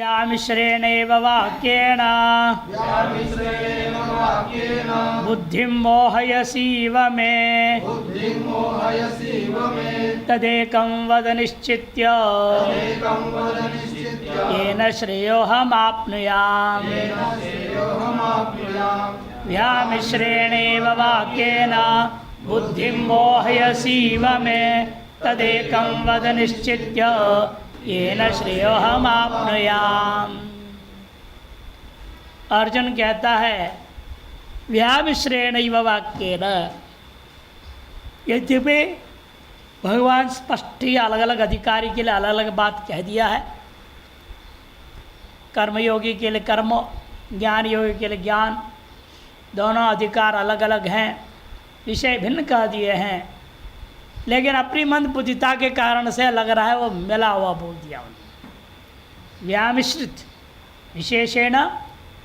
व्यामिश्रेणेव वाक्येन बुद्धिं मोहयसीव मे तदेकं वद निश्चित्य येन श्रेयोऽहमाप्नुयाम्। व्यामिश्रेणेव वाक्येन बुद्धिं मोहयसीव मे तदेकं वद निश्चित्य येन श्रेयोऽहमाप्नुयाम्। अर्जुन कहता है व्यामिश्रेणैव वाक्येन, यद्यपि भगवान स्पष्ट ही अलग अलग अधिकारी के लिए अलग अलग बात कह दिया है। कर्मयोगी के लिए कर्म, ज्ञान योगी के लिए ज्ञान, दोनों अधिकार अलग अलग हैं, विषय भिन्न कह दिए हैं, लेकिन अपनी मंदबुद्धिता के कारण से लग रहा है वो मिला हुआ बोल दिया उन्होंने। व्यामिश्रित विशेषेण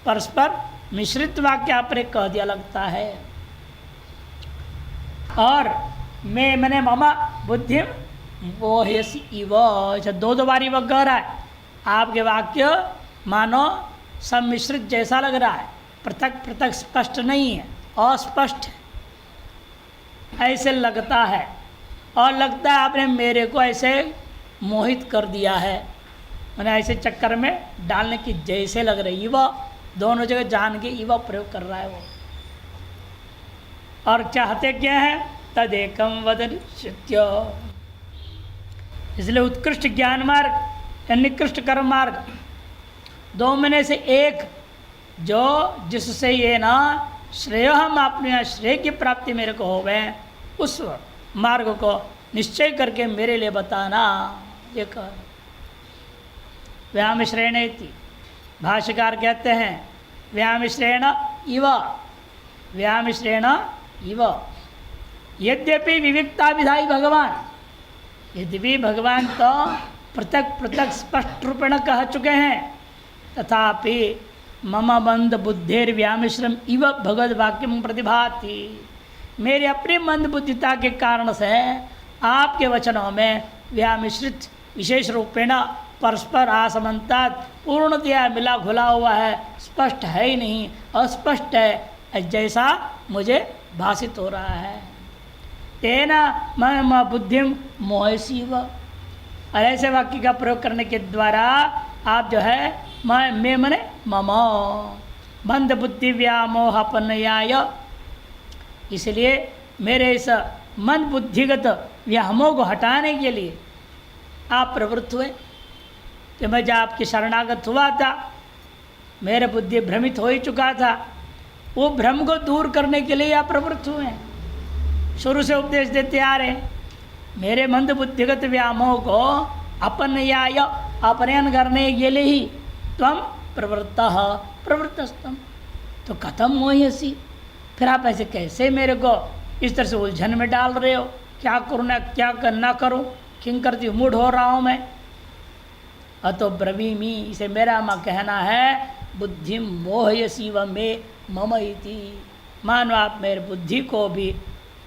परस्पर मिश्रित वाक्य आपने कह दिया लगता है। और मैं मैंने ममा बुद्धि मोहयसी इव, दो बारी वह कह रहा है। आपके वाक्य मानो सम्मिश्रित जैसा लग रहा है, पृथक पृथक स्पष्ट नहीं है, अस्पष्ट है ऐसे लगता है। और लगता है आपने मेरे को ऐसे मोहित कर दिया है, मैंने ऐसे चक्कर में डालने की जैसे लग रही है। वह दोनों जगह जान के इवा प्रयोग कर रहा है वो। और चाहते क्या है? तदेकम वदन सत्य। इसलिए उत्कृष्ट ज्ञान मार्ग या निकृष्ट कर्म मार्ग, दो में से एक जो जिससे ये ना श्रेय हम अपने श्रेय की प्राप्ति मेरे को हो गए, उस मार्ग को निश्चय करके मेरे लिए बताना। ये कह व्यामिश्रेणेति, भाष्यकार कहते हैं व्यामिश्रेण इव, व्यामिश्रेण इव। यद्यपि विविक्ता विधाई भगवान, यद्यपि भगवान तो पृथक पृथक स्पष्ट रूपेण कह चुके हैं, तथापि मम मंद बुद्धिर व्यामिश्रम इव भगवद वाक्यम प्रतिभाति। मेरी अपनी मंद बुद्धिता के कारण से आपके वचनों में व्यामिश्रित विशेष रूपेण परस्पर असमानता पूर्णतया मिला घुला हुआ है, स्पष्ट है ही नहीं, अस्पष्ट है जैसा मुझे भाषित हो रहा है। तेना मैं बुद्धिम मोहसीव, और ऐसे वाक्य का प्रयोग करने के द्वारा आप जो है मैं मने मम मंद बुद्धि व्यामोहपन्याय, इसलिए मेरे इस मन बुद्धिगत व्यामोह को हटाने के लिए आप प्रवृत्त हुए। कि मैं जब आपकी शरणागत हुआ था, मेरे बुद्धि भ्रमित हो ही चुका था, वो भ्रम को दूर करने के लिए आप प्रवृत्त हुए। शुरू से उपदेश देते आ रहे, मेरे मंद बुद्धिगत व्यामोह को अपनयाय अपनयन करने के लिए ही त्वम प्रवृत्तः प्रवृत्तस्तम। तो कथम मोहयसी, फिर आप ऐसे कैसे मेरे को इस तरह से उलझन में डाल रहे हो? क्या करूँ ना क्या करना करूँ, किंग करती मूड हो रहा हूँ मैं। अतो ब्रवीमी, इसे मेरा माँ कहना है बुद्धि मोहयसी व मे मम इति। मानो आप मेरे बुद्धि को भी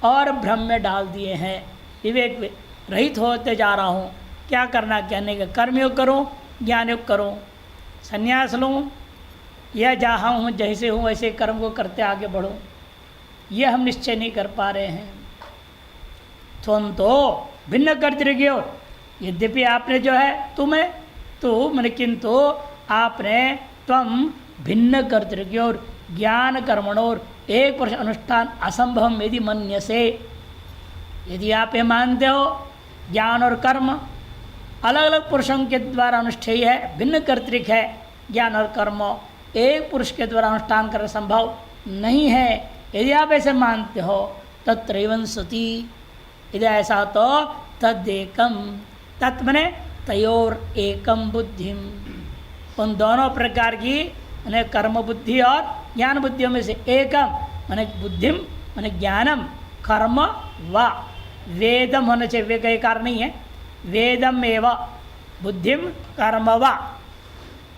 और भ्रम में डाल दिए हैं, विवेक रहित होते जा रहा हूँ। क्या करना कहने का, कर्मयोग करूँ ज्ञानयोग करूँ, संन्यास लूँ या जहाँ हूँ जैसे हूँ वैसे कर्म को करते आगे बढ़ूँ, ये हम निश्चय नहीं कर पा रहे हैं। तुम तो भिन्न कर्तृज्ञ, यद्यपि आपने जो है तुम्हें तो मैंने किंतु आपने त्वम भिन्न कर्तृज्ञ और ज्ञान कर्मणोर एक पुरुष अनुष्ठान असंभव यदि मन्य से, यदि आप ये मानते हो ज्ञान और कर्म अलग अलग पुरुषों के द्वारा अनुष्ठेय है, भिन्न कर्तृक है, ज्ञान और कर्म एक पुरुष के द्वारा अनुष्ठान करना संभव नहीं है, यदि आप ऐसे मानते हो तत्रैवं सति, यदि ऐसा तो तदेकम, तत्मने तयोर एकम बुद्धिम, उन दोनों प्रकार की मैंने कर्म बुद्धि और ज्ञान बुद्धियों में से एकम मैंने बुद्धिम मैंने ज्ञानम कर्म व वेदम होना चाहिए, वे कई कारण नहीं है, वेदम एव बुद्धिम कर्म व,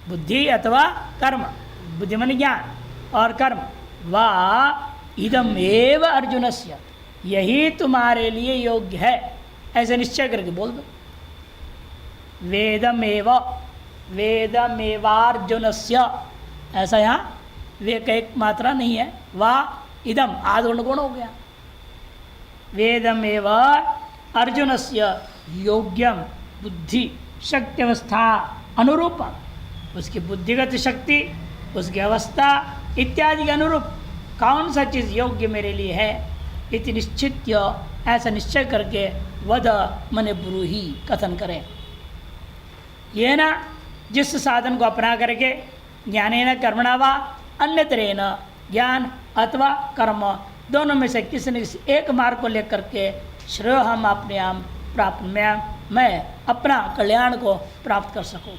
बुद्धि अथवा कर्म, बुद्धि मन ज्ञान और कर्म व इदम एव अर्जुनस्य, यही तुम्हारे लिए योग्य है, ऐसे निश्चय करके बोल दो। वेदमेव वेदमेवार्जुनस्य, ऐसा यहाँ वे का एक मात्रा नहीं है, वाह इदम आदुण गुण हो गया। वेदमेव अर्जुनस्य योग्यम बुद्धि शक्ति अवस्था अनुरूपम, उसकी बुद्धिगत शक्ति, उसकी अवस्था इत्यादि के अनुरूप कौन सा चीज़ योग्य मेरे लिए है, इति निश्चित्य, ऐसा निश्चय करके वद मने ब्रूहि कथन करें। ये ना जिस साधन को अपना करके ज्ञानेन कर्मणा वा अन्यतरेण, ज्ञान अथवा कर्म दोनों में से किसी न किसी एक मार्ग को लेकर के श्रेय हम अपने आप प्राप्त मैं अपना कल्याण को प्राप्त कर सकूँ।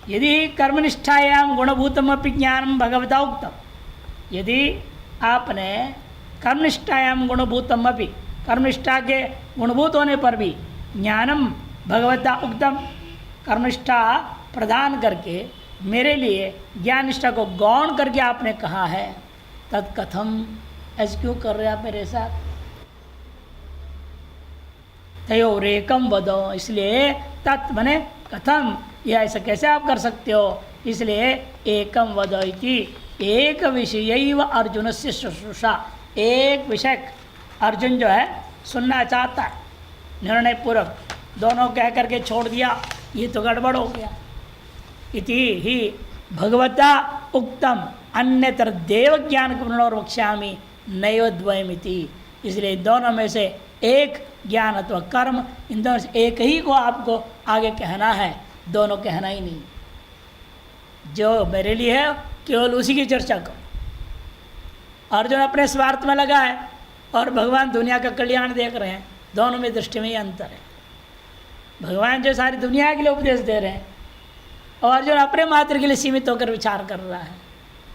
यदि कर्मनिष्ठायाम गुणभूतमपि ज्ञानम भगवता उक्तम, यदि आपने कर्मनिष्ठायाम गुणभूतमपि, कर्मनिष्ठा के गुणभूत होने पर भी ज्ञानम भगवता उक्तम, कर्मनिष्ठा प्रदान करके मेरे लिए ज्ञान निष्ठा को गौण करके आपने कहा है, तत्कथम, ऐसे क्यों कर रहे आप मेरे साथ? तयोरेकम वदो, इसलिए तत् मने कथम, यह ऐसा कैसे आप कर सकते हो, इसलिए एकम वदो इति, एक विषय व अर्जुन से शुश्रूषा, एक विषय अर्जुन जो है सुनना चाहता है, निर्णय पूर्वक दोनों कह करके छोड़ दिया, ये तो गड़बड़ हो गया। इति ही भगवता उक्तम अन्यतर देव ज्ञान पुनर्वक्ष्यामि नैव द्वयमिति, इसलिए दोनों में से एक ज्ञान अथवा कर्म, इन दोनों से एक ही को आपको आगे कहना है, दोनों कहना ही नहीं। जो मेरे लिए है केवल उसी की चर्चा करो। अर्जुन अपने स्वार्थ में लगा है और भगवान दुनिया का कल्याण देख रहे हैं, दोनों में दृष्टि में ही अंतर है। भगवान जो सारी दुनिया के लिए उपदेश दे रहे हैं और अर्जुन अपने मात्र के लिए सीमित होकर विचार कर रहा है।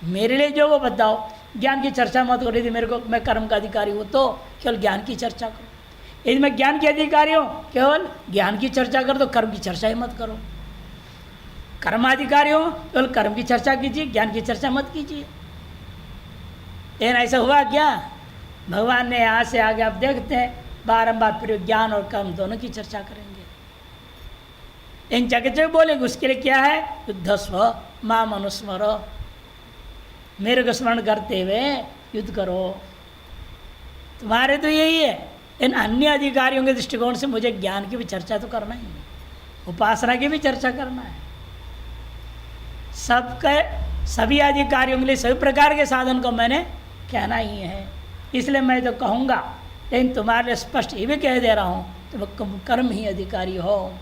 मेरे लिए जो वो बताओ, ज्ञान की चर्चा मत करो। यदि मेरे को मैं कर्म का अधिकारी हूँ तो केवल ज्ञान की चर्चा करो, यदि मैं ज्ञान के अधिकारी हूँ केवल ज्ञान की चर्चा करो, तो कर्म की चर्चा ही मत करो। कर्माधिकारी हो केवल कर्म की चर्चा कीजिए, ज्ञान की चर्चा मत कीजिए। लेकिन ऐसा हुआ क्या? भगवान ने यहाँ से आगे आप देखते हैं बारंबार फिर ज्ञान और कर्म दोनों की चर्चा करेंगे। इन जगह बोलेंगे उसके लिए क्या है? युद्ध स्व माम अनुस्मरो, मेरे को स्मरण करते हुए युद्ध करो। तुम्हारे तो यही है, इन अन्य अधिकारियों के दृष्टिकोण से मुझे ज्ञान की भी चर्चा तो करना ही है, उपासना की भी चर्चा करना है। सबके सभी अधिकारियों के लिए सभी प्रकार के साधन को मैंने कहना ही है, इसलिए मैं तो कहूँगा। लेकिन तुम्हारे लिए स्पष्ट ये भी कह दे रहा हूँ, तुम कर्म ही अधिकारी हो।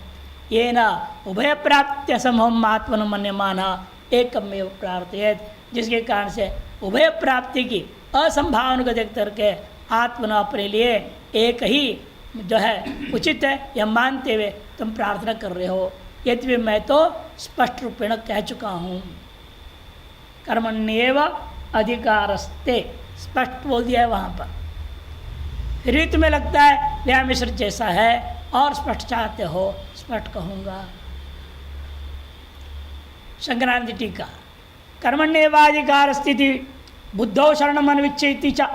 ये न उभय प्राप्त्य समूह आत्मन मन्यमाना एकमेव प्रार्थयेत, जिसके कारण से उभय प्राप्ति की असंभावना को देख करके आत्मना अपने लिए एक ही जो है उचित है यह मानते हुए तुम प्रार्थना कर रहे हो। यद्यपि मैं तो स्पष्ट रूपेण कह चुका हूँ, कर्मण्येव अधिकारस्ते, स्पष्ट बोल दिया है वहाँ पर। फिर तुम्हें लगता है व्यायाम मिश्र जैसा है और स्पष्ट चाहते हो, स्पष्ट कहूँगा। शंकरानंद टीका, कर्मण्येवाधिकार स्थिति बुद्धौ शरण अन्विच्छेति च,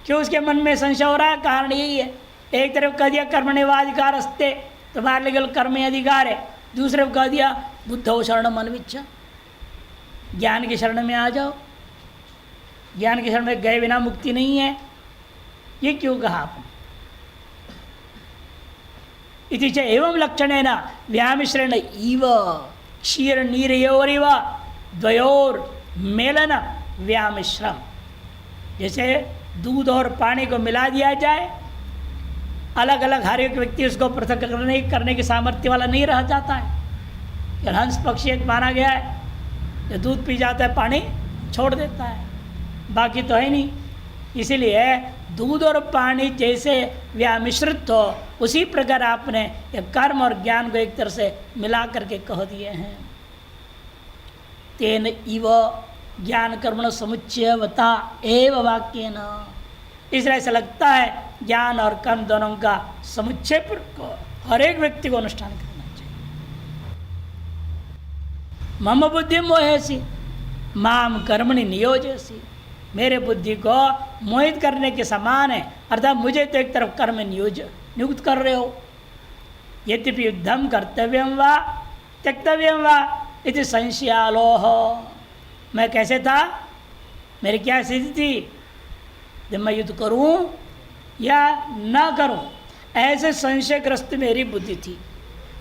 क्यों उसके मन में संशय हो रहा है? कारण यही है, एक तरफ कह दिया कर्मण्येवाधिकार अस्ते, तुम्हारे लिए कर्म अधिकार है, दूसरे को कह दिया बुद्धौ शरण अन्विच्छ, ज्ञान की शरण में आ जाओ, ज्ञान की शरण में गए बिना मुक्ति नहीं है। ये क्यों कहा आपने? इति च एवं लक्षणेन व्यामिश्रेण इव क्षीर नीरयोरिव द्वयोर मेलन व्यामिश्रम, जैसे दूध और पानी को मिला दिया जाए, अलग अलग हर एक व्यक्ति उसको पृथक करने की सामर्थ्य वाला नहीं रह जाता है। हंस पक्षी एक माना गया है, जो दूध पी जाता है पानी छोड़ देता है, बाकी तो है नहीं। इसीलिए दूध और पानी जैसे व्यामिश्रित हो, उसी प्रकार आपने ये कर्म और ज्ञान को एक तरह से मिला करके कह दिए हैं। तेन इव ज्ञान कर्मण समुच्चयवता एव वाक्येन, इसलिए ऐसा लगता है ज्ञान और कर्म दोनों का समुच्चय पर हर एक व्यक्ति को अनुष्ठान करना चाहिए। मम बुद्धि मोहेसी माम कर्मणि नियोजयसी, मेरे बुद्धि को मोहित करने के समान है, अर्थात मुझे तो एक तरफ कर्म नियुक्त कर रहे हो। यद्यपि युद्धम कर्तव्यम वा त्यक्तव्यम वा इति संशयालोह। मैं कैसे था, मेरी क्या स्थिति थी, जब मैं युद्ध करूं या ना करूं, ऐसे संशयग्रस्त मेरी बुद्धि थी।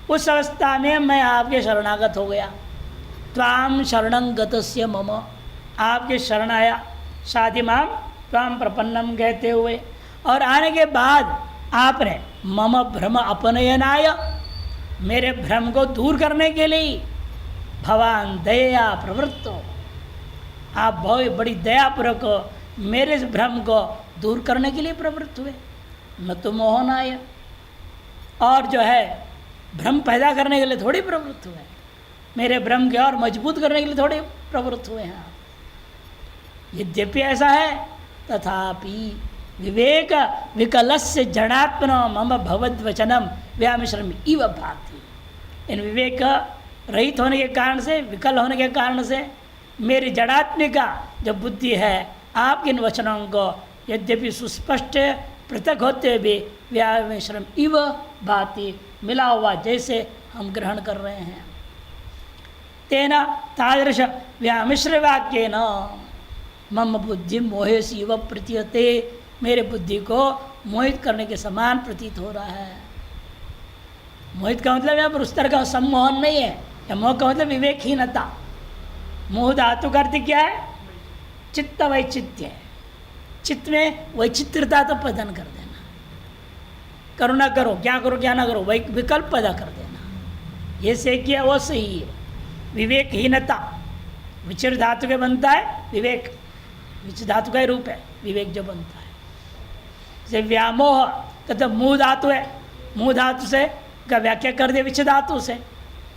उस अवस्था में मैं आपके शरणागत हो गया। त्वाम शरणं गतस्य मम, आपके शरण आया, साधि माम त्वाम प्रपन्नम कहते हुए, और आने के बाद आपने मम भ्रम अपनयनाय, मेरे भ्रम को दूर करने के लिए भवान दया प्रवृत्तो, आप बहुत बड़ी दयापूर्वक मेरे इस भ्रम को दूर करने के लिए प्रवृत्त हुए। न तो मोहनाय, और जो है भ्रम पैदा करने के लिए थोड़ी प्रवृत्त हुए, मेरे भ्रम के और मजबूत करने के लिए थोड़े प्रवृत्त हुए हैं आप। यद्यपि ऐसा है तथापि विवेक विकलस्य जड़ात्मन मम भगवद्वचनम व्यामिश्रम इव भाति। इन विवेक रहित होने के कारण से, विकल होने के कारण से मेरी जड़ात्मिका जो बुद्धि है आपके इन वचनों को यद्यपि सुस्पष्ट पृथक होते भी व्यामिश्रम इव भाति, मिला हुआ जैसे हम ग्रहण कर रहे हैं। तेना तादृश व्यामिश्र वाक्य न मम बुद्धि मोहेसी इव प्रतीयते, मेरे बुद्धि को मोहित करने के समान प्रतीत हो रहा है। मोहित का मतलब यहाँ पर उस तरह का सम्मोहन नहीं है, या मोह का मतलब विवेकहीनता। मोह धातु का अर्थ क्या है, चित्त वैचित्य है। चित्त में वैचित्रता तो पैदा कर देना, करो ना करो, क्या करो क्या ना करो, विकल्प पैदा कर देना, ये से किया वो सही है। विवेकहीनता, विचिर धातु के बनता है विवेक, विच धातु का ही रूप है विवेक जो बनता है। जैसे व्यामोह कहते मुँह धातु है, मुँह धातु से का व्याख्या कर दे विच धातु से,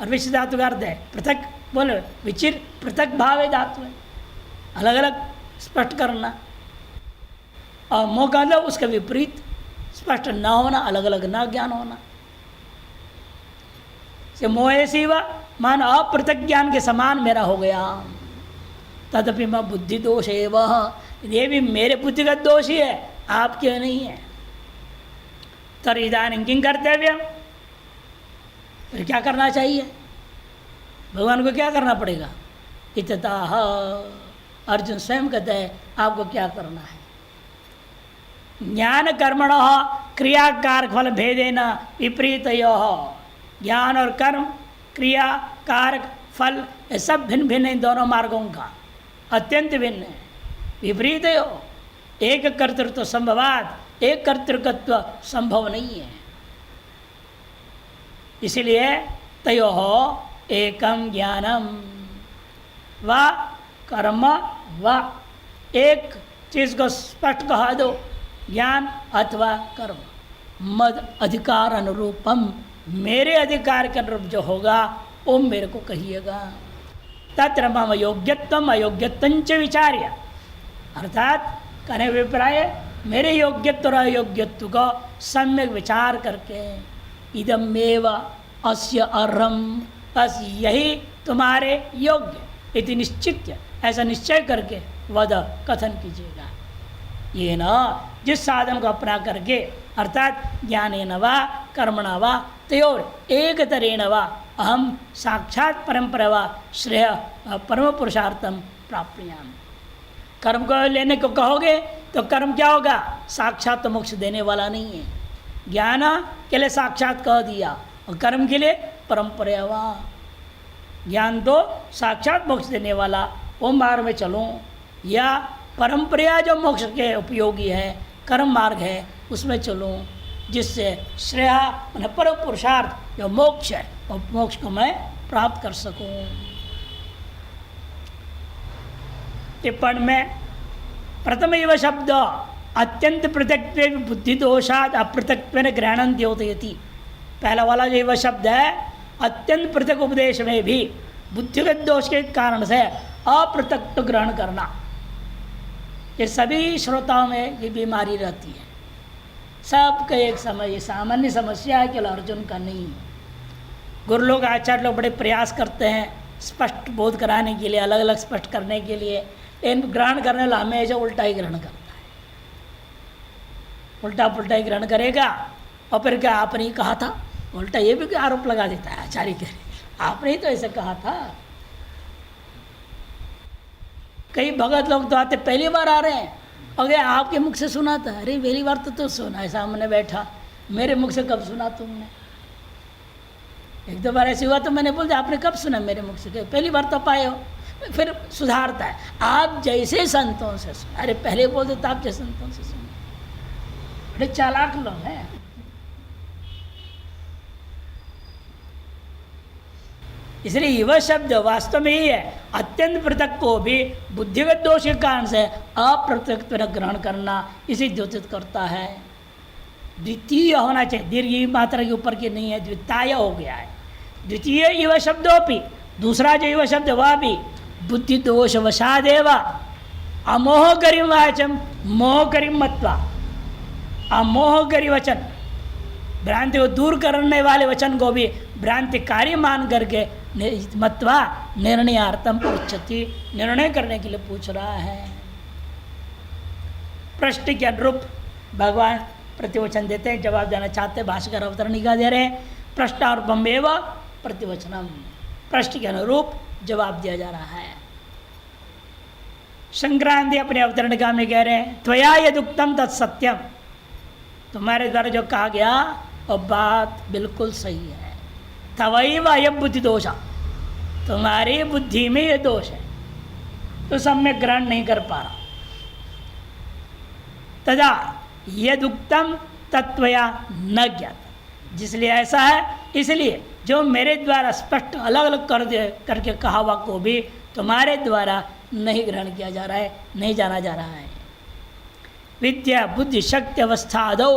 और विच धातु का अर्थ है पृथक, बोले विचिर पृथक भाव है धातु है, अलग अलग स्पष्ट करना। और मोह का मतलब उसका विपरीत स्पष्ट न होना, अलग अलग न ज्ञान होना। से मोहे सिवा मान अपृथक ज्ञान के समान मेरा हो गया। तदपि मैं बुद्धि दोष है वह, ये भी मेरे बुद्धिगत दोष ही है, आपके नहीं है। तर इदानीं किं कर्तव्यम, फिर क्या करना चाहिए, भगवान को क्या करना पड़ेगा। इतताह, अर्जुन स्वयं कहते हैं आपको क्या करना है। ज्ञान कर्मण क्रियाकार फल भेदेन विपरीतयो, ज्ञान और कर्म क्रिया कारक फल ये सब भिन्न भिन्न इन दोनों मार्गों का अत्यंत भिन्न है। विपरीत हो, एक कर्तृत्व संभवात एक कर्तृकत्व संभव नहीं है। इसलिए तयो एकम ज्ञानम व कर्म व, एक चीज को स्पष्ट कहा दो, ज्ञान अथवा कर्म। मद अधिकार अनुरूपम, मेरे अधिकार के अनुरूप जो होगा वो मेरे को कहिएगा। तत्र मम योग्यत्वम अयोग्यत्वंच विचार्य, अर्थात कहने अभिप्राय मेरे योग्यत्व और अयोग्यत्व को सम्यक विचार करके इदमेव अस्य अर्हम, बस यही तुम्हारे योग्य इति निश्चित्य, ऐसा निश्चय करके वद कथन कीजिएगा। ये न जिस साधन को अपना करके अर्थात ज्ञानेन वा कर्मणा वा तयोर एक तरेण वा अहम साक्षात परंपरा वा श्रेय परम पुरुषार्थम प्राप्नुयाम। कर्म को लेने को कहोगे तो कर्म क्या होगा, साक्षात तो मोक्ष देने वाला नहीं है। ज्ञान के लिए साक्षात कह दिया और कर्म के लिए परंपरा वा, ज्ञान तो साक्षात मोक्ष देने वाला वो मार्ग में चलूँ, या परंपरा जो मोक्ष के उपयोगी है कर्म मार्ग है उसमें चलूँ, जिससे श्रेय मैंने परम पुरुषार्थ जो मोक्ष है और मोक्ष को मैं प्राप्त कर सकूं। टिप्पणी में प्रथम एव शब्द अत्यंत पृथक्त्वे बुद्धि दोषाद अपृथक्त्व ग्रहण द्योतयति, पहला वाला जो एव शब्द है अत्यंत पृथक उपदेश में भी बुद्धिगत दोष के कारण से अपृथक ग्रहण करना, ये सभी श्रोताओं में ये बीमारी रहती है। सबका एक समय सामान्य समस्या है, केवल अर्जुन का नहीं। गुरु लोग आचार्य लोग बड़े प्रयास करते हैं स्पष्ट बोध कराने के लिए, अलग अलग स्पष्ट करने के लिए, लेकिन ग्रहण करने वाला हमेशा उल्टा ही ग्रहण करता है, उल्टा पुल्टा ही ग्रहण करेगा। और फिर क्या आपने कहा था, उल्टा ये भी आरोप लगा देता है आचार्य के, आपने ही तो ऐसे कहा था। कई भगत लोग तो आते पहली बार आ रहे हैं, अगर आपके मुख से सुना था, अरे पहली बार तो सुना है, सामने बैठा, मेरे मुख से कब सुना तुमने? एक दो बार ऐसे हुआ तो मैंने बोल दिया, आपने कब सुना मेरे मुख से? पहली बार तो पाए हो। फिर सुधारता है, आप जैसे संतों से सुना। अरे पहले बोल देता आप जैसे संतों से सुना। बड़े चालाक लोग हैं। इसलिए युवा शब्द वास्तव में ही है, अत्यंत पृथक को भी बुद्धिगत दोष के कारण से अप्रत्यक्ष ग्रहण करना इसे द्योतित करता है। द्वितीय होना चाहिए, दीर्घ मात्रा के ऊपर की नहीं है, द्वितीय हो गया है। द्वितीय युवा शब्दोपि, दूसरा जो युवा शब्द वह भी बुद्धि दोष वशादेव अमोह करीम वाचम मोह करीम मत्वा, अमोह करी वचन, भ्रांति को दूर करने वाले वचन को भी भ्रांतिकारी मान करके मत्वा निर्णयार्थम पृच्छति, निर्णय करने के लिए पूछ रहा है। प्रश्न के अनुरूप भगवान प्रतिवचन देते हैं, जवाब देना चाहते हैं, भाष्यकार अवतरणिका दे रहे हैं। प्रश्नारूपमेव प्रतिवचनम, प्रश्न के अनुरूप जवाब दिया जा रहा है। संक्रांति अपने अवतरणिका में कह रहे हैं, त्वया यदुक्तम तत्सत्यम, तुम्हारे द्वारा जो कहा गया वो बात बिल्कुल सही है। तवैव अयं बुद्धि दोषा, तुम्हारी बुद्धि में ये दोष है, तो सम्यक ग्रहण नहीं कर पा रहा। तदा यदुक्तम तत्वया न ज्ञात, जिसलिए ऐसा है, इसलिए जो मेरे द्वारा स्पष्ट अलग अलग करके कहा हुआ को भी तुम्हारे द्वारा नहीं ग्रहण किया जा रहा है, नहीं जाना जा रहा है। विद्या बुद्धि शक्ति अवस्था आदौ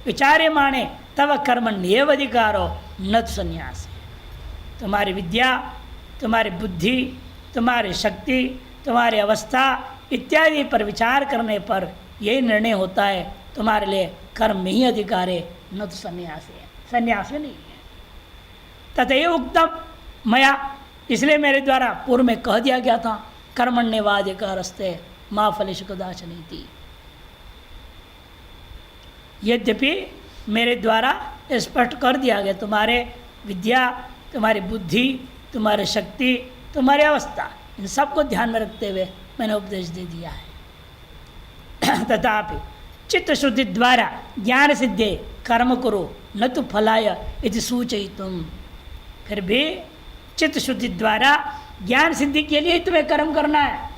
विचार्य माने तव कर्मण्येव अधिकारो न तो संन्यास है। तुम्हारी विद्या, तुम्हारी बुद्धि, तुम्हारी शक्ति, तुम्हारी अवस्था इत्यादि पर विचार करने पर यही निर्णय होता है तुम्हारे लिए कर्म में ही अधिकार है, न तो संन्यास है, संन्यास में नहीं है। तथैव उक्तम मया, इसलिए मेरे द्वारा पूर्व में कह दिया गया था, कर्मण्येवाधिकारस्ते मा फलेषु कदाचन। यद्यपि मेरे द्वारा स्पष्ट कर दिया गया, तुम्हारे विद्या, तुम्हारी बुद्धि, तुम्हारी शक्ति, तुम्हारी अवस्था, इन सबको ध्यान में रखते हुए मैंने उपदेश दे दिया है। तथापि चित्त शुद्धि द्वारा ज्ञान सिद्धे कर्म करो न तो फलाय इति सूचयितुम, फिर भी चित्त शुद्धि द्वारा ज्ञान सिद्धि के लिए तुम्हें कर्म करना है।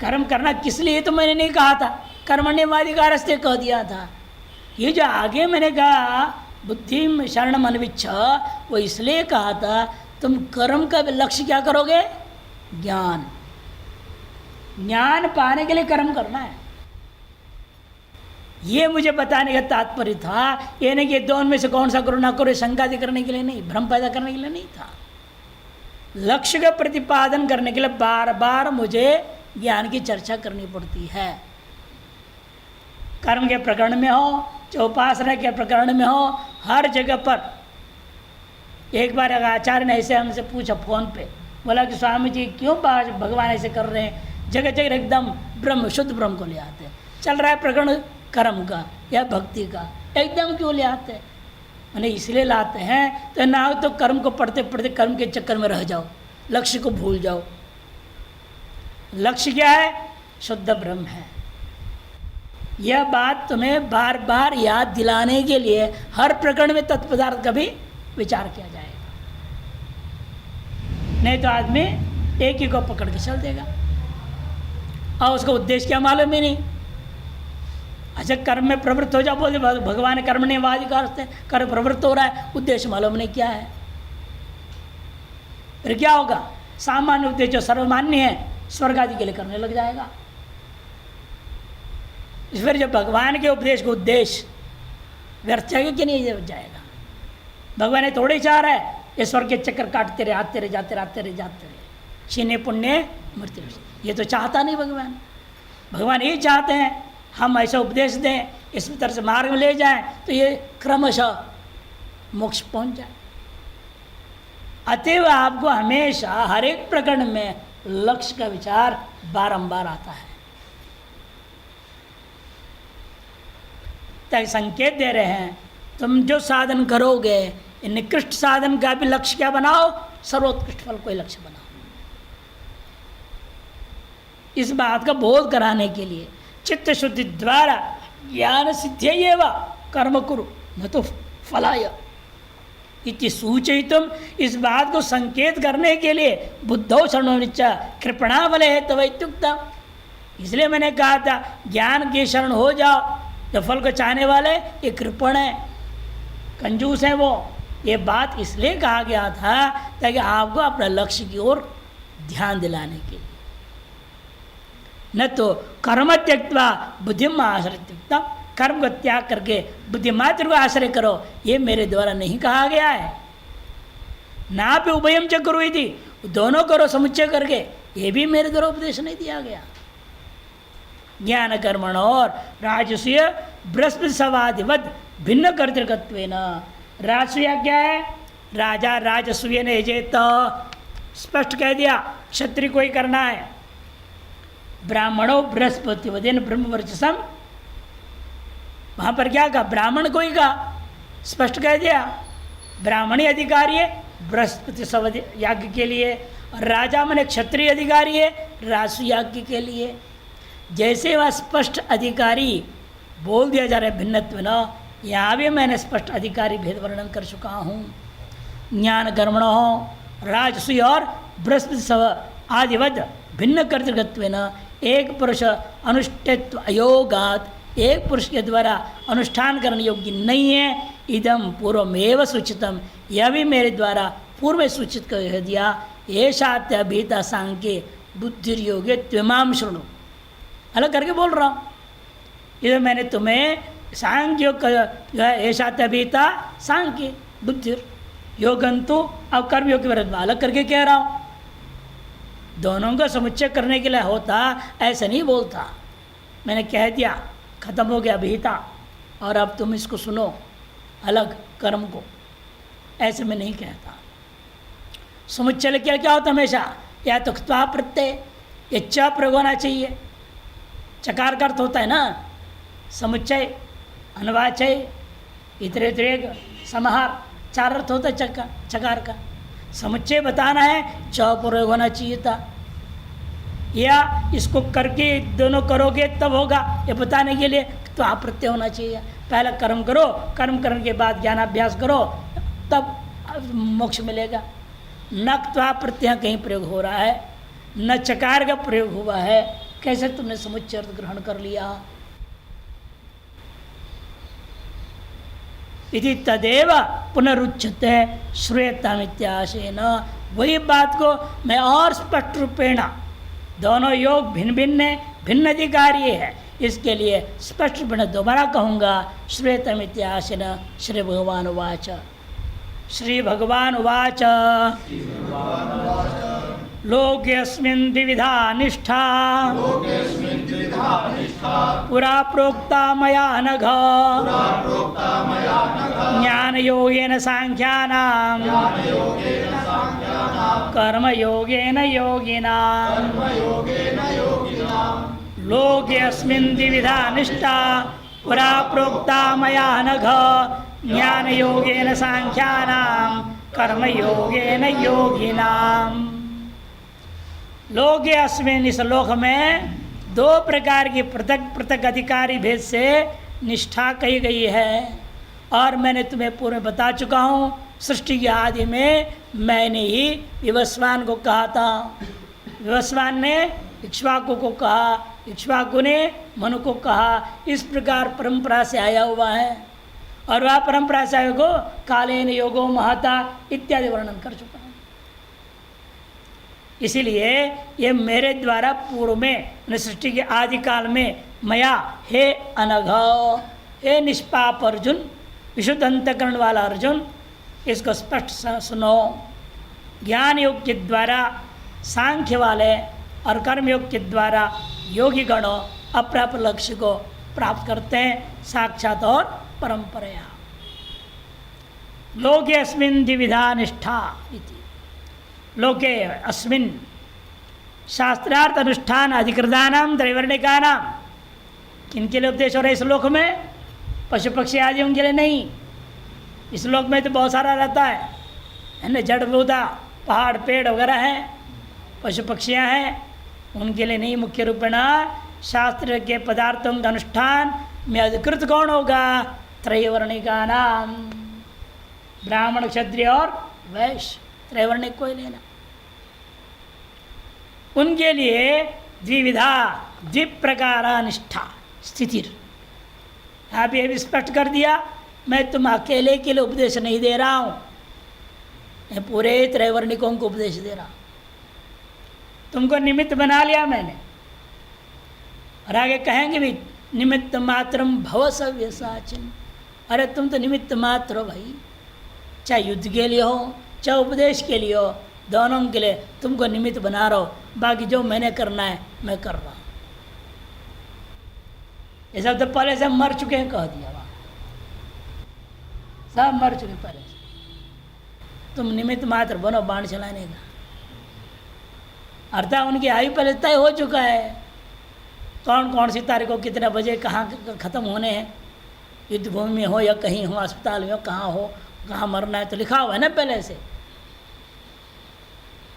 कर्म करना किस लिए तो मैंने नहीं कहा था, कर्मण्येवाधिकारस्ते कह दिया था। ये जो आगे मैंने कहा बुद्धि शरणम अन्विच्छ, वो इसलिए कहा था तुम कर्म का लक्ष्य क्या करोगे? ज्ञान, ज्ञान पाने के लिए कर्म करना है। ये मुझे बताने का तात्पर्य था, ये नहीं कि दोनों में से कौन सा करो ना करो, शंका करने के लिए नहीं, भ्रम पैदा करने के लिए नहीं था। लक्ष्य का प्रतिपादन करने के लिए बार बार मुझे ज्ञान की चर्चा करनी पड़ती है। कर्म के प्रकरण में हो, उपासना के प्रकरण में हो, हर जगह पर। एक बार आचार्य ने ऐसे हमसे पूछा फोन पे, बोला कि स्वामी जी क्यों भगवान ऐसे कर रहे हैं, जगह जगह एकदम ब्रह्म शुद्ध ब्रह्म को ले आते हैं। चल रहा है प्रकरण कर्म का या भक्ति का, एकदम क्यों ले आते हैं? मैंने इसलिए लाते हैं तो ना तो कर्म को पढ़ते पढ़ते कर्म के चक्कर में रह जाओ, लक्ष्य को भूल जाओ। लक्ष्य क्या है? शुद्ध ब्रह्म है। यह बात तुम्हें बार बार याद दिलाने के लिए हर प्रकरण में तत्पदार्थ का भी विचार किया जाएगा, नहीं तो आदमी एक ही को पकड़ के चल देगा और उसका उद्देश्य क्या मालूम ही नहीं। अच्छा कर्म में प्रवृत्त हो जाओ, बोले भगवान कर्मण्येवाधिकार से कर्म प्रवृत्त हो रहा है, उद्देश्य मालूम नहीं क्या है। फिर क्या होगा? सामान्य उद्देश्य जो सर्वमान्य है स्वर्ग आदि के लिए करने लग जाएगा। फिर जब भगवान के उपदेश को उद्देश्य व्यर्थ जाएगा कि नहीं जाएगा? भगवान ने थोड़े चाह रहा है ये स्वर्ग के चक्कर काटते रहे, आते रहे, जाते रहे, आते रहे, जाते रहे, क्षीणे पुण्य मृत्यु। ये तो चाहता नहीं भगवान। भगवान ये चाहते हैं हम ऐसा उपदेश दें, इस तरह से मार्ग में ले जाएं तो ये क्रमशः मोक्ष पहुंच जाए। अतएव आपको हमेशा हर एक प्रकरण में लक्ष्य का विचार बारंबार आता है। ताकि संकेत दे रहे हैं तुम जो साधन करोगे, निकृष्ट साधन का भी लक्ष्य क्या बनाओ? सर्वोत्कृष्ट फल को लक्ष्य बनाओ। इस बात का बोध कराने के लिए चित्त शुद्धि द्वारा ज्ञान सिद्ध्यैव कर्म कुरु न तो फलाय इति सूचयितुम, इस बात को संकेत करने के लिए बुद्धौ शरणोनिच्चा कृपणा बले है तव इत्युक्तम। इसलिए मैंने कहा था ज्ञान के शरण हो जाओ। जो फल को चाहने वाले ये कृपण है, कंजूस है वो। ये बात इसलिए कहा गया था ताकि आपको अपने लक्ष्य की ओर ध्यान दिलाने के लिए, न तो कर्म त्यक्त्वा बुद्धिम आश्रित, कर्म को त्याग करके बुद्धिमात्र को आश्रय करो, ये मेरे द्वारा नहीं कहा गया है। ना भी उभयम च करो यदि, दोनों करो समुच्चय करके, ये भी मेरे द्वारा उपदेश नहीं दिया गया। ज्ञान कर्मण और राजसूय बृहस्पति सवादिवत भिन्न कर्तृकत्वेन। राजसूय क्या है? राजा राजसूय ने जेत स्पष्ट कह दिया क्षत्रिय को ही करना है। ब्राह्मणों बृहस्पति वदेन ब्रह्मवर्चसम, वहाँ पर क्या कहा? ब्राह्मण को ही कहा, स्पष्ट कह दिया ब्राह्मणी अधिकारी है बृहस्पति सवद याज्ञ के लिए, और राजा मैंने क्षत्रिय अधिकारी है राजसूय याज्ञ के लिए। जैसे वह स्पष्ट अधिकारी बोल दिया जा रहा है भिन्नत्व न, यहाँ भी मैंने स्पष्ट अधिकारी भेद वर्णन कर चुका हूँ। ज्ञान कर्मणो राजसूय और बृहस्पति सव आदिवद भिन्न कर्तृकत्वेन, एक पुरुष अनुष्ठित्व अयोगात, एक पुरुष के द्वारा अनुष्ठान करने योग्य नहीं है। इदम पूर्वमेव सूचितम, यह भी मेरे द्वारा पूर्व में सूचित कर दिया। ऐशात्यभीता सांख्य बुद्धिर्योगे त्वमाम शृणु, अलग करके बोल रहा हूँ। इधर मैंने तुम्हें सांख्य ऐशात्यभीता सांख्य बुद्धिर योगंतु अब कर्म योग के विरुद्ध अलग करके कह रहा हूँ। दोनों का समुच्चय करने के लिए होता, ऐसा नहीं बोलता। मैंने कह दिया खत्म हो गया विहिता, और अब तुम इसको सुनो अलग कर्म को, ऐसे में नहीं कहता। समुच्चय क्या क्या होता हमेशा? या तो त्वा प्रत्यय, ये च प्रयोग होना चाहिए। चकार का अर्थ होता है ना समुच्चय, अनवाचय, इतरेक, समाहार, चार अर्थ होता है चकार का। समुच्चय बताना है च प्रयोग होना चाहिए था, या इसको करके दोनों करोगे तब होगा, ये बताने के लिए तो आप प्रत्यय होना चाहिए। पहले कर्म करो, कर्म करने के बाद ज्ञानाभ्यास करो, तब मोक्ष मिलेगा। न त्वा प्रत्यय कहीं प्रयोग हो रहा है, न चकार का प्रयोग हुआ है, कैसे तुमने समुच्चय अर्थ ग्रहण कर लिया? इति तदेव पुनरुच्यते श्रूयतामित्याशेन, वही बात को मैं और स्पष्ट रूपेण, दोनों योग भिन्न भिन्न है, भिन्न अधिकारी है, इसके लिए स्पष्ट रूपेण दोबारा कहूँगा। श्रूयतामित्याशेन श्री भगवान उवाच, श्री भगवान उवाच लोकेऽस्मिन् द्विविधा निष्ठा पुरा प्रोक्ता मया नघ ज्ञानयोगेन सांख्यानां कर्मयोगेन योगिनां। लोकेऽस्मिन् द्विविधा निष्ठा पुरा प्रोक्ता मया नघ ज्ञानयोगेन सांख्यानां कर्मयोगेन योगिनां। लोके अस्मिन्, इस लोक में दो प्रकार की पृथक पृथक अधिकारी भेद से निष्ठा कही गई है, और मैंने तुम्हें पूर्व बता चुका हूँ। सृष्टि के आदि में मैंने ही विवस्वान को कहा था, विवस्वान ने इक्ष्वाकु को कहा, इक्ष्वाकु ने मनु को कहा। इस प्रकार परंपरा से आया हुआ है, और वह परंपरा से आया को कालेन योगो महता इत्यादि वर्णन कर चुका है। इसीलिए ये मेरे द्वारा पूर्व में सृष्टि के आदि काल में मया, हे अनघ, हे निष्पाप अर्जुन, विशुद्ध अंतकरण वाला अर्जुन, इसको स्पष्ट सुनो। ज्ञान योग के द्वारा सांख्य वाले और कर्म योग के द्वारा योगी गणों अप्राप्त लक्ष्य को प्राप्त करते हैं साक्षात और परंपरया। लोके अस्मिन् द्विविधा निष्ठा इति, लोके अस्मिन् शास्त्रार्थ अनुष्ठान अधिकृतानां त्रैवर्णिकानां, किनके लिए उपदेश हो रहा है इस लोक में? पशु पक्षी आदि के लिए नहीं। इस लोक में तो बहुत सारा रहता है ना, जड़ बूता पहाड़ पेड़ वगैरह हैं, पशु पक्षियाँ हैं, उनके लिए नहीं। मुख्य रूपेण शास्त्र के पदार्थों का अनुष्ठान में अधिकृत कौन होगा? त्रैवर्णिका नाम, ब्राह्मण क्षत्रिय और वैश्य, त्रैवर्णिक को ही लेना। उनके लिए द्विविधा द्विप्रकारा निष्ठा स्थिति। आप ये भी स्पष्ट कर दिया, मैं तुम अकेले के लिए उपदेश नहीं दे रहा हूँ, मैं पूरे त्रैवर्णिकों को उपदेश दे रहा हूँ। तुमको निमित्त बना लिया मैंने। और आगे कहेंगे भी निमित्त मात्रम भव सव्यसाचिन। अरे तुम तो निमित्त मात्र हो भाई, चाहे युद्ध के लिए हो चाहे उपदेश के लिए हो, दोनों के लिए तुमको निमित्त बना रहा हो, बाकी जो मैंने करना है मैं कर रहा हूँ। ये सब तो पहले से मर चुके हैं, कह दिया वहाँ, सब मर चुके पहले से। तुम निमित्त मात्र बनो बाण चलाने का। अर्थात उनकी आयु पहले तय हो चुका है, कौन कौन सी तारीख को कितने बजे कहाँ ख़त्म होने हैं, युद्ध भूमि में हो या कहीं हो, अस्पताल में हो, कहाँ हो, कहाँ मरना है, तो लिखा हुआ है ना पहले से।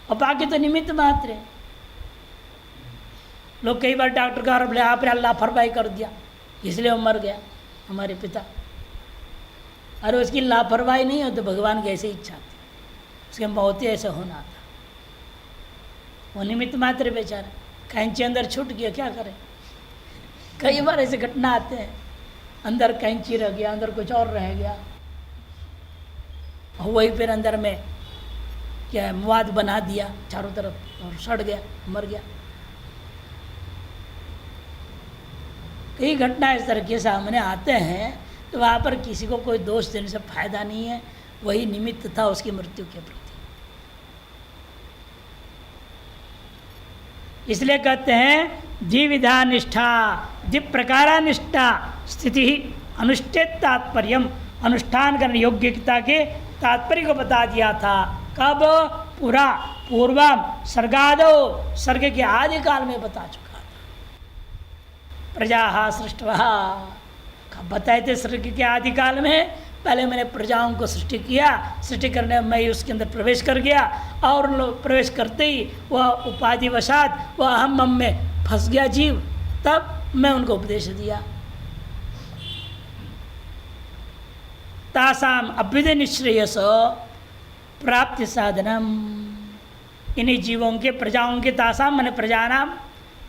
और बाकी तो निमित्त मात्र है। लोग कई बार डॉक्टर का बोले आपने लापरवाही कर दिया इसलिए वो मर गया हमारे पिता। अरे उसकी लापरवाही नहीं हो तो भगवान की ऐसी इच्छा थी, उसके मौत ही ऐसा होना था। वो निमित्त मात्र बेचारा, कैंची अंदर छूट गया, क्या करे। कई बार ऐसे घटना आते हैं, अंदर कैंची रह गया, अंदर कुछ और रह गया, और वही फिर अंदर में क्या मवाद बना दिया चारों तरफ और सड़ गया, मर गया। कई घटना इस तरह के सामने आते हैं, तो वहाँ पर किसी को कोई दोष देने से फायदा नहीं है, वही निमित्त था उसकी मृत्यु के प्रति। इसलिए कहते हैं द्विविधा निष्ठा द्विप्रकारा निष्ठा स्थिति अनुष्ठित तात्पर्यम, अनुष्ठान करने योग्यता के तात्पर्य को बता दिया था। कब? पूरा पूर्वम सर्गादो, सर्ग के आदि काल में बता चुका था। प्रजा सृष्टवा कब बताए थे? सर्ग के आदि काल में। पहले मैंने प्रजाओं को सृष्टि किया, सृष्टि करने में मैं उसके अंदर प्रवेश कर गया, और प्रवेश करते ही वह उपाधिवशात वह अहम मम में फंस गया जीव, तब मैं उनको उपदेश दिया। तासाम अभ्युदय निश्रेयस प्राप्ति साधनम, इन्हीं जीवों के प्रजाओं के तासाम मैंने प्रजानाम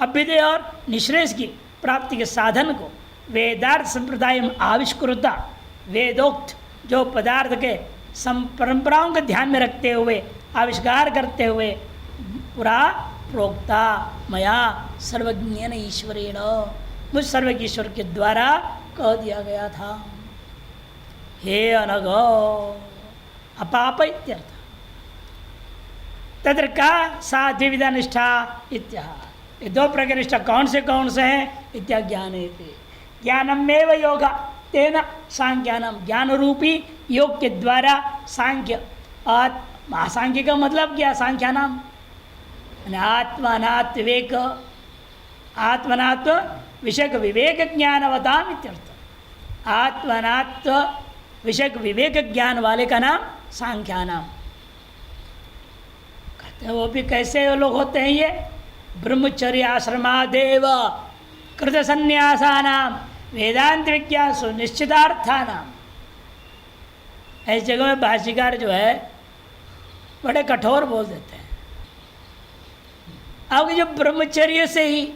अभ्युदय और निश्रेयस की प्राप्ति के साधन को वेदार्थ संप्रदाय में आविष्कृता, वेदोक्त जो पदार्थ के परंपराओं को ध्यान में रखते हुए आविष्कार करते हुए पूरा प्रोक्ता मया सर्वज्ञेन ईश्वरेण, मुझ सर्वज्ञ ईश्वर के द्वारा कह दिया गया था। हे अनघ अपाप इत्यर्थ। तत्र का सा द्विविधा निष्ठा इत्याह, ये दो प्रकार निष्ठा कौन से हैं? इत्या ज्ञान ज्ञानमेव योगा तेना सांख्यानम, ज्ञान रूपी योग के द्वारा सांख्य, सांख्य का मतलब क्या? सांख्यानाम आत्मनात्म विवेक, आत्मनात्म विषय विवेक ज्ञानवताम इत्यर्थ। आत्मनात्म विषय विवेक ज्ञान वाले का नाम सांख्यानाम। कहते हैं वो भी कैसे लोग होते हैं? ये ब्रह्मचर्य आश्रमादेव कृत संन्यासानाम वेदांत विज्ञान सुनिश्चितार्थानाम। ऐसी जगह में भाष्यकार जो है बड़े कठोर बोल देते हैं। अब जो ब्रह्मचर्य से ही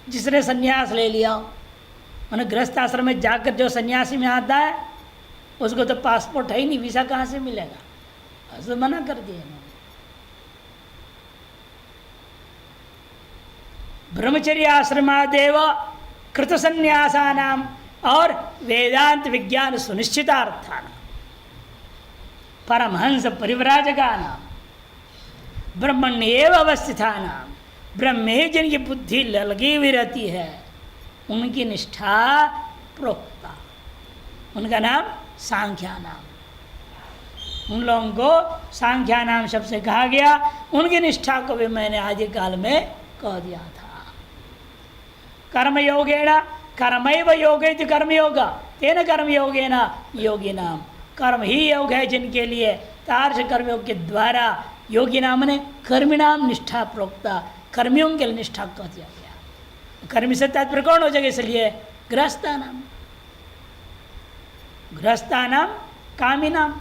जिसने संन्यास ले लिया, मैंने गृहस्थ आश्रम में जाकर जो सन्यासी में आता है उसको तो पासपोर्ट है ही नहीं, वीज़ा कहाँ से मिलेगा? ऐसे मना कर दिया इन्होंने। ब्रह्मचर्य आश्रमादेव कृत संन्यासानाम और वेदांत विज्ञान सुनिश्चितार्थानाम परमहंस परिव्राजकानाम ब्रह्मण्येव अवस्थितानाम, ब्रह्मे जिनकी बुद्धि लगी हुई रहती है उनकी निष्ठा प्रोक्ता, उनका नाम सांख्या नाम। उन लोगों को सांख्या नाम शब्द से कहा गया, उनकी निष्ठा को भी मैंने आदि काल में कह दिया था। कर्मयोगेण कर्मैव योगे कर्मयोग तेन कर्मयोगेन योगिनाम, कर्म ही योग है जिनके लिए, तार्श कर्मयोग के द्वारा योगी नाम ने कर्मिणाम निष्ठा प्रोक्ता, कर्मियों के लिए निष्ठा कह दिया गया। कर्मी से तात्पर्य कौन हो जाएगा? इसलिए गृहस्था नाम, गृहस्था नाम कामी नाम,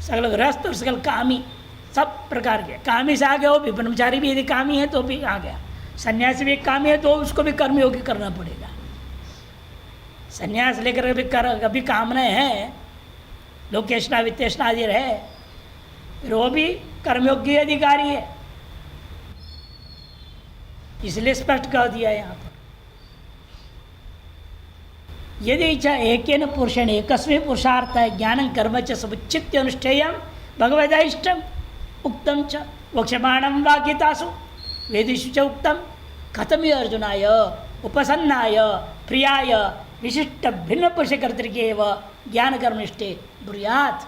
सकल गृहस्थ और सकल कामी, सब प्रकार के। कामी से आगे हो भी, ब्रह्मचारी भी यदि कामी है तो भी आ गया, सन्यासी भी कामी है तो उसको भी कर्मयोगी करना पड़ेगा। सन्यास लेकर कभी कामनाएं हैं, लोकेशना वित्तेषणा आदि रहे, फिर वो भी कर्मयोगी अधिकारी है, इसलिए स्पष्ट कर दिया यहाँ पर। यदि इच्छा एकेन पुरुषेण एकस्मिन् पुरुषार्थ ज्ञानं कर्म च समुचित्य अनुष्ठेयं भगवदाइष्टम् उक्तं च वक्ष्यमाणं वा गीतासु वेदेषु च उक्तं कथमिह अर्जुनाय उपसन्नाय प्रियाय विशिष्ट भिन्न पुरुष कर्तृके एव ज्ञान कर्मनिष्ठे ब्रूयात्।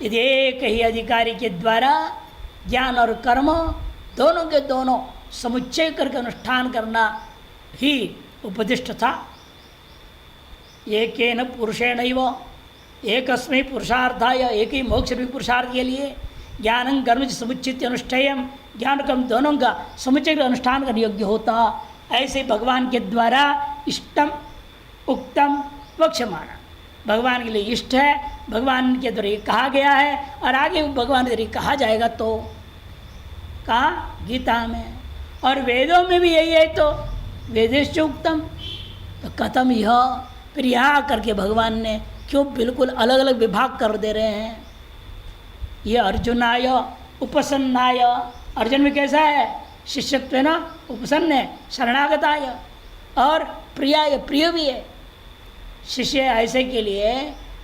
यदि एक ही अधिकारी के द्वारा ज्ञान और कर्म दोनों के दोनों समुच्चय करके अनुष्ठान करना ही उपदिष्ट था। एकेन पुरुषेणैव एकस्मै पुरुषार्थाय, एक ही मोक्ष भी पुरुषार्थ के लिए ज्ञानं कर्म समुचित अनुष्ठेयम, ज्ञान कर्म दोनों का समुच्चय अनुष्ठान करने योग्य होता। ऐसे भगवान के द्वारा इष्टम उक्तम वक्ष्यमाण, भगवान के लिए इष्ट है, भगवान के द्वारा कहा गया है, और आगे भगवान के द्वारा कहा जाएगा तो कहा गीता में, और वेदों में भी यही है। तो वेदेश उक्तम, तो कथम यह, फिर यहाँ करके भगवान ने क्यों बिल्कुल अलग अलग विभाग कर दे रहे हैं। ये अर्जुनाय उपसन्नाय, अर्जुन में कैसा है? शिष्यत्व है ना, उपसन्न है, शरणागताय, और प्रियाय, प्रिय भी है। शिष्य ऐसे के लिए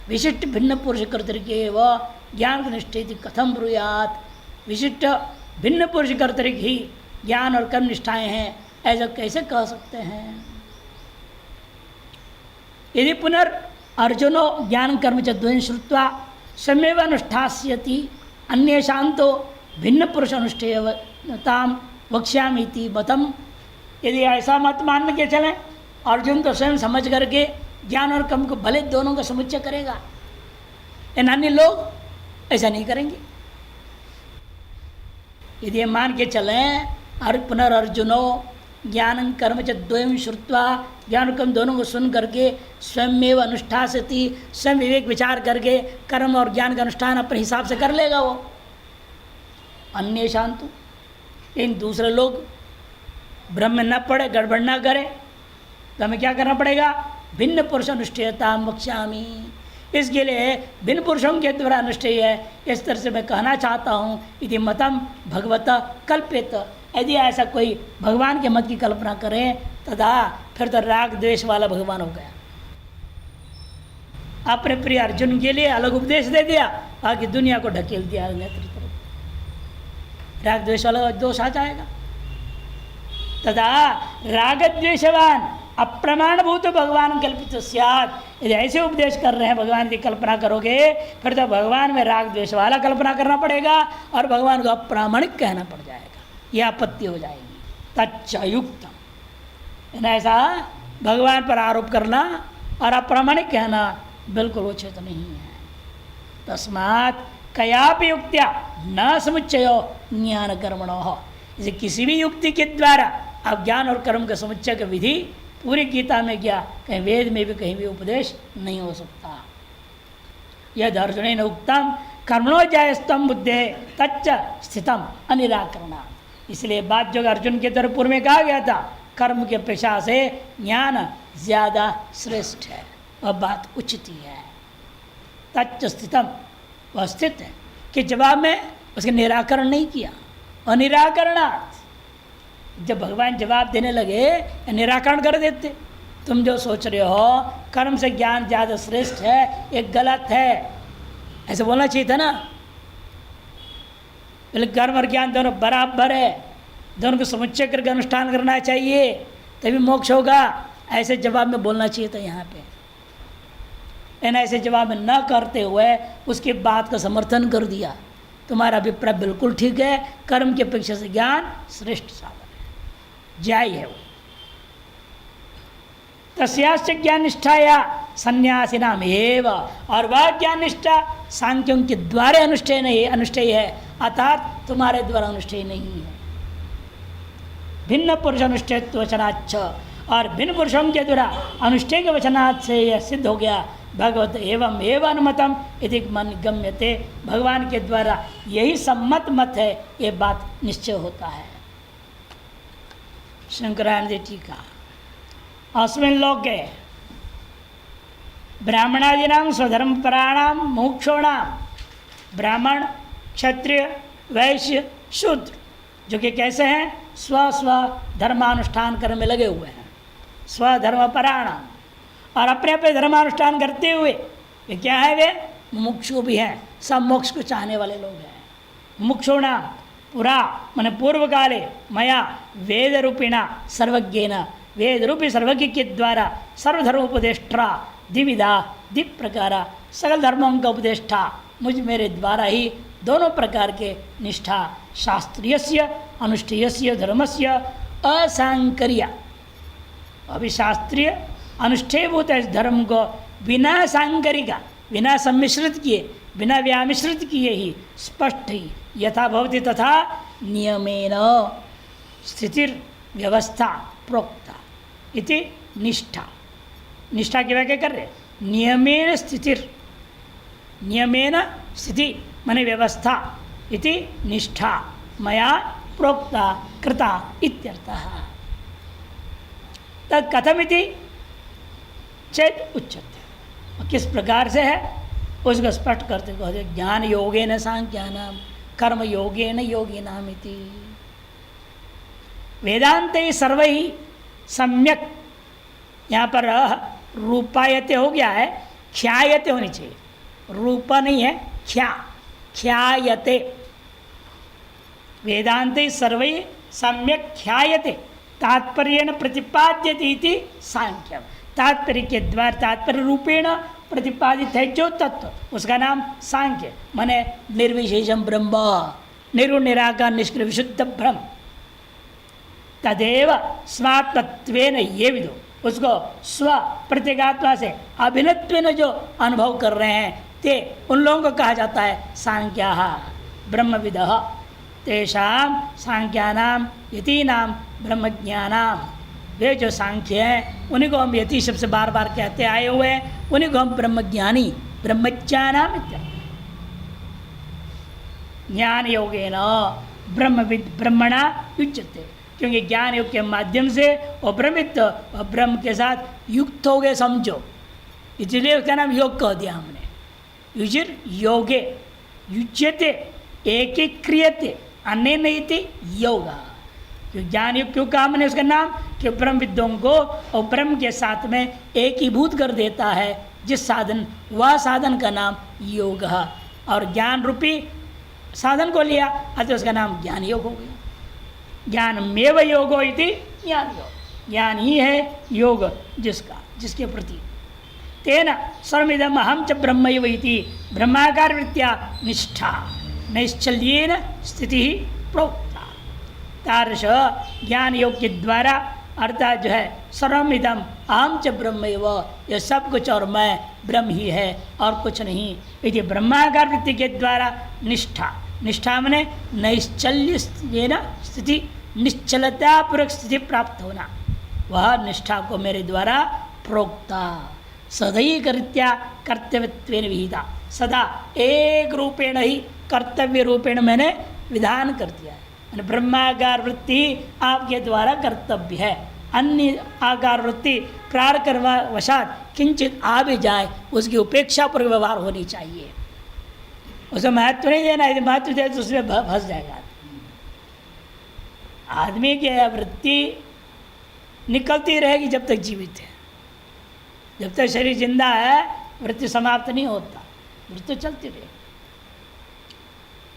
विशिष्ट भिन्न पुरुष कर्तृके व ज्ञान निष्ठित कथम ब्रूयात्, विशिष्ट भिन्न पुरुष कर्तृक ही ज्ञान और कर्म निष्ठाएं हैं, ऐसा कैसे कह सकते हैं? यदि पुनर्र्जुनो ज्ञान कर्म च द्वयं श्रुत्वा सम्यव अनुष्ठास्यति अन्येषां तो भिन्न पुरुष अनुष्ठेयताम वक्ष्यामीति मतम। यदि ऐसा मत मान के चलें, अर्जुन तो स्वयं समझ करके ज्ञान और कर्म को भले दोनों का समुच्चय करेगा, अन्य लोग ऐसा नहीं करेंगे। यदि ये मान के चलें पुनर्र्जुनो ज्ञान कर्म च द्वयं श्रुत्वा, ज्ञान कर्म दोनों को सुन करके स्वयं अनुष्ठास्यति, स्वयं विवेक विचार करके कर्म और ज्ञान का अनुष्ठान अपने हिसाब से कर लेगा वो। अन्य शांतु, इन दूसरे लोग ब्रह्म न पड़े, गड़बड़ न करे, तो हमें क्या करना पड़ेगा? भिन्न पुरुष अनुष्ठेयता वक्ष्यामि, इसके लिए भिन्न पुरुषों के द्वारा अनुष्ठेय है, इस तरह से मैं कहना चाहता हूँ। इति मतम भगवत कल्पित, यदि ऐसा कोई भगवान के मत की कल्पना करें तथा फिर तो राग द्वेष वाला भगवान हो गया। अपने प्रिय अर्जुन के लिए अलग उपदेश दे दिया, बाकी दुनिया को ढकेल दिया नेतृत्व, राग द्वेष वाला दोष आ जाएगा। तथा राग द्वेषवान अप्रमाणभूत भगवान कल्पित स्यात्, यदि ऐसे उपदेश कर रहे हैं भगवान की कल्पना करोगे, फिर तो भगवान में राग द्वेष वाला कल्पना करना पड़ेगा और भगवान को अप्रामाणिक कहना पड़ जाएगा, यह आपत्ति हो जाएगी। तच्चयुक्तम, ऐसा भगवान पर आरोप करना और अप्रामाणिक कहना बिल्कुल उचित नहीं है। तस्मात् कयापि युक्त्या न समुच्चयो ज्ञान कर्मणो, इसे किसी भी युक्ति के द्वारा आप ज्ञान और कर्म का समुच्चय का विधि पूरी गीता में क्या, कहीं वेद में भी कहीं भी उपदेश नहीं हो सकता। यद अर्जुनेन उक्तम कर्मणो जायस्तम बुद्धे तच्च स्थितम अनिराकरणा, इसलिए बात जो अर्जुन के तरफ पूर्व में कहा गया था, कर्म की अपेक्षा से ज्ञान ज़्यादा श्रेष्ठ है, वह बात उचित ही है। तच्च स्थितम, वह स्थित है कि जवाब में उसके निराकरण नहीं किया। और निराकरणार्थ, जब भगवान जवाब देने लगे निराकरण कर देते। तुम जो सोच रहे हो कर्म से ज्ञान ज़्यादा श्रेष्ठ है, ये गलत है, ऐसे बोलना चाहिए था ना। पहले कर्म और ज्ञान दोनों बराबर है, दोनों को समुच्चय करके अनुष्ठान करना चाहिए, तभी मोक्ष होगा, ऐसे जवाब में बोलना चाहिए था यहाँ पे। लेकिन ऐसे जवाब में न करते हुए उसकी बात का समर्थन कर दिया। तुम्हारा अभिप्राय बिल्कुल ठीक है, कर्म की अपेक्षा से ज्ञान श्रेष्ठ साधन है, जाय है वो। तस्याश्च ज्ञान निष्ठाया सन्यासिनाम एव, और वह ज्ञान निष्ठा सांख्यों के द्वारा अनुष्ठेय है, अर्थात तुम्हारे द्वारा अनुष्ठेय नहीं है। भिन्न पुरुष अनुष्ठेयत्व वचनाच्छ, और भिन्न पुरुषों के द्वारा अनुष्ठेय के वचनात् से यह सिद्ध हो गया भगवत एवं एवं अनुमतम इति मन गम्यते, भगवान के द्वारा यही सम्मत मत है, ये बात निश्चय होता है। शंकरानंद टीका अस्मिन् लोके ब्राह्मणादीनां स्वधर्मपराणां मोक्षोणां, ब्राह्मण क्षत्रिय वैश्य शूद्र जो कि कैसे हैं, स्व स्व धर्मानुष्ठान करने में लगे हुए हैं, स्वधर्मपराणाम, और अपने अपने धर्मानुष्ठान करते हुए ये क्या है, वे मुमुक्षु भी हैं, सब मोक्ष को चाहने वाले लोग हैं। मुमुक्षुणां पुरा मन पूर्व काले मया वेद रूपिणा सर्वज्ञेन, वेद रूपी सर्वज्ञ के द्वारा सर्वधर्मोपदेष्टा द्विविधा द्विप प्रकारा, सकल धर्मों का उपदेष्टा मुझ मेरे द्वारा ही दोनों प्रकार के निष्ठा शास्त्रीयस्य अनुष्ठेयस्य धर्मस्य असांकर्या, अभी शास्त्रीय अनुष्ठेयभूत धर्म को बिना सांकरिका, बिना सम्मिश्रित किए, बिना व्यामिश्रित किए ही स्पष्ट ही यथा भवति तथा नियमेन स्थितिर व्यवस्था प्रोक्ता इति निष्ठा, निष्ठा की व्याख्या कर रहे, नियमेन स्थितिर, नियमेन स्थिति माने व्यवस्था, इति निष्ठा मया प्रोक्ता कृता इत्यर्थः। तत् कथमिति चेत उच्यते, किस प्रकार से है उसको स्पष्ट करते कहते, ज्ञान योगेन सांख्यानाम कर्म योगेन योगिनाम इति। वेदांते सर्वैः सम्यक, यहाँ पर रूपायते हो गया है, ख्यायते होनी चाहिए, रूपा नहीं है, ख्या, ख्यायते। वेदांते सर्वैः सम्यक ख्यायते तात्पर्येण प्रतिपाद्यते इति सांख्यम, तात्पर्य के द्वारा तात्पर्य रूपेण प्रतिपादित है जो तत्व उसका नाम सांख्य, माने निर्विशेषम ब्रह्म, निर्गुण निराकार निष्क्रिय विशुद्ध ब्रह्म। तदेव स्वात्मत्वेन ये विदो, उसको स्व प्रत्येगात्मा से अभिन्नत्वेन जो अनुभव कर रहे हैं ते उन लोगों को कहा जाता है सांख्याः ब्रह्मविदः, तेषां सांख्यानाम यतीनाम ब्रह्मज्ञानाम, वे जो सांख्य हैं उन्हीं को हम यति शब्द से बार बार कहते आए हुए हैं, उन्हीं को हम ब्रह्मज्ञानी ब्रह्मज्ञानाम इत्यादि। ज्ञान योगेन ब्रह्मविद ब्रह्मणा युज्यते, क्योंकि ज्ञान योग के माध्यम से वो ब्रह्मित और ब्रह्म के साथ युक्त हो गए समझो, इसलिए उसका नाम योग कह दिया हमने। युजिर योगे युज्यते एकीक्रियते अन्येन इति योगा, ज्ञान योग क्यों कहा हमने उसका नाम, कि ब्रह्म विद्यों को और ब्रह्म के साथ में एकीभूत कर देता है जिस साधन, वह साधन का नाम योग है, और ज्ञान रूपी साधन को लिया अतः उसका नाम ज्ञान योग हो गया। ज्ञानमेव योगो इति ज्ञान योग, ज्ञान ही है योग जिसका, जिसके प्रति। तेन सर्वमिदम अहम च ब्रह्मैव इति ब्रह्माकार वृत्त्या निष्ठा नैश्चल्येन स्थिति प्रोक्ता। तादृश ज्ञान योग के द्वारा अर्थात जो है सर्वमिदम अहम च ब्रह्मैव, यह सब कुछ और मैं ब्रह्म ही है और कुछ नहीं, इति ब्रह्माकार वृत्ति के द्वारा निष्ठा, निष्ठा मने नैश्चल्य स्थिति, निश्चलतापूर्वक स्थिति प्राप्त होना, वह निष्ठा को मेरे द्वारा प्रोक्ता सदैव रीत्या कर्तव्यत्वेन विहिता, सदा एक रूपेण ही कर्तव्य रूपेण मैंने विधान कर दिया है। ब्रह्माकार वृत्ति आपके द्वारा कर्तव्य है, अन्य आकार वृत्ति प्रार वशात किंचित आ भी जाए उसकी उपेक्षा पर व्यवहार होनी चाहिए, उसे महत्व नहीं देना, यदि महत्व दे तो उसमें फंस जाएगा। आदमी की वृत्ति निकलती रहेगी जब तक जीवित है, जब तक शरीर जिंदा है वृत्ति समाप्त नहीं होता, वृत्ति चलती रहेगी।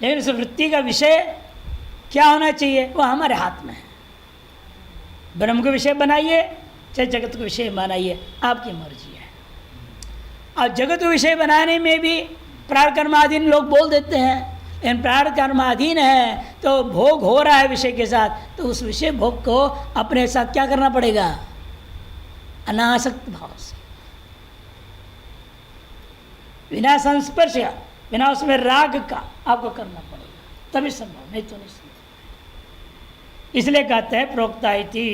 लेकिन उस वृत्ति का विषय क्या होना चाहिए वो हमारे हाथ में है। ब्रह्म को विषय बनाइए चाहे जगत को विषय बनाइए, आपकी मर्जी है। और जगत को विषय बनाने में भी प्रारकर्माधीन लोग बोल देते हैं, लेकिन प्रारकर्माधीन है तो भोग हो रहा है विषय के साथ, तो उस विषय भोग को अपने साथ क्या करना पड़ेगा, अनासक्त भाव से, बिना संस्पर्श, बिना उसमें राग का आपको करना पड़ेगा, तभी संभव, नहीं तो नहीं संभव। इसलिए कहते हैं प्रोक्ता इति।